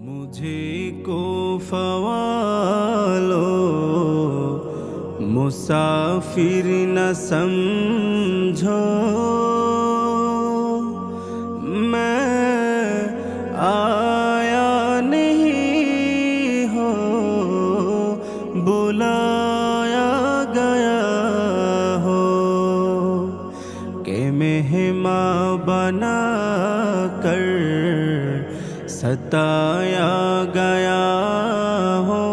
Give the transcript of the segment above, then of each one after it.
मुझे को फ़वालो मुसाफिर न समझो, मैं आया नहीं हो बुलाया गया हो, के मेहमान बना कर सताया गया हो।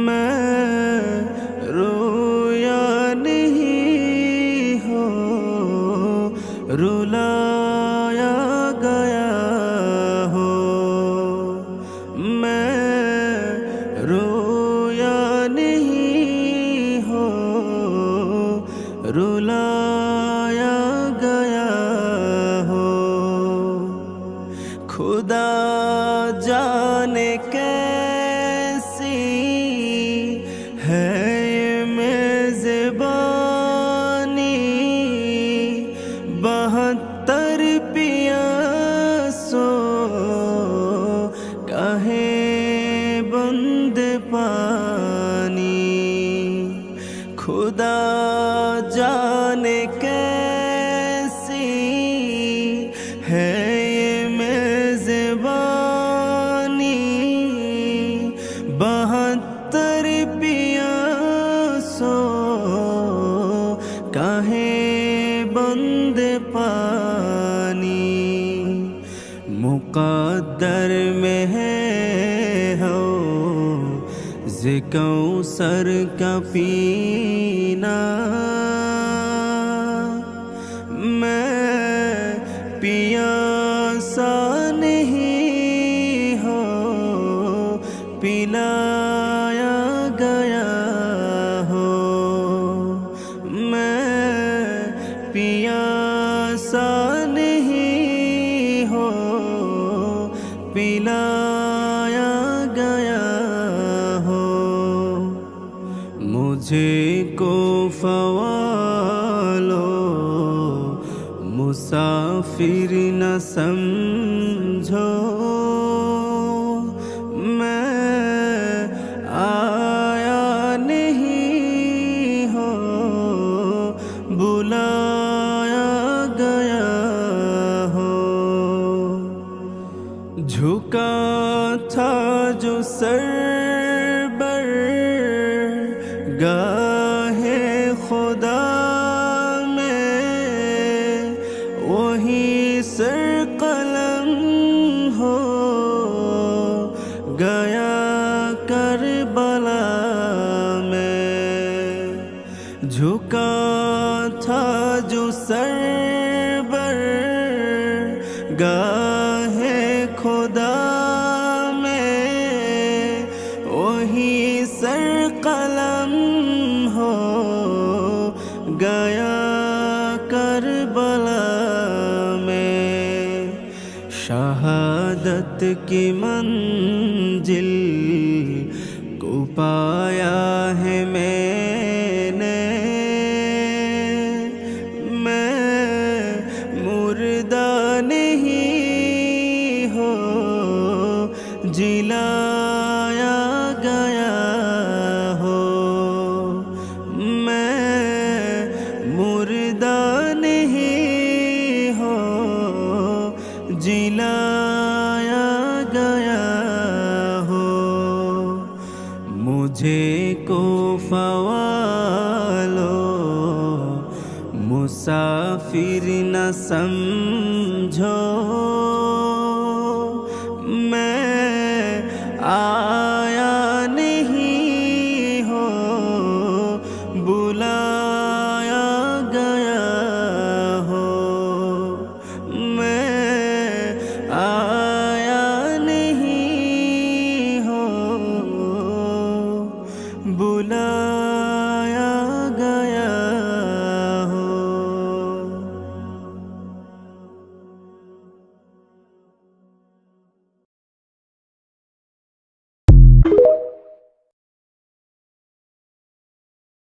मैं रोया नहीं हो रुलाया गया हो, मैं रोया नहीं हो रुलाया गया हो। खुदा जाने कैसी है ये मेज़बानी, 72 पियासों कहे बंदे पानी। खुदा जाने कैसी है ये मेज़बानी, 72 पियासों काहे बंदे पानी। मुक़द्दर में है हो ज़िकौसर का पीना, मैं पियासा नहीं हो पिलाया गया हो, मैं पियासा नहीं हो पिलाया गया हो। मुझे को फ़वालो मुसाफिर न समझो, मैं आया नहीं हो बुलाया गया हो। झुका था जो सर बर गाहे खुदा में, वही सर कलम हो गया करबला में। झुका था जो सर बर गाहे खुदा में, वही सर कलम हो गया करबला में। शहादत की मंजिल को पाया है मैंने, मैं मुर्दा नहीं हो जिलाया गया हो, मैं मुर्दा नहीं हो जिलाया गया हो। मुझे को फ़वालो मुसाफिर न समझो,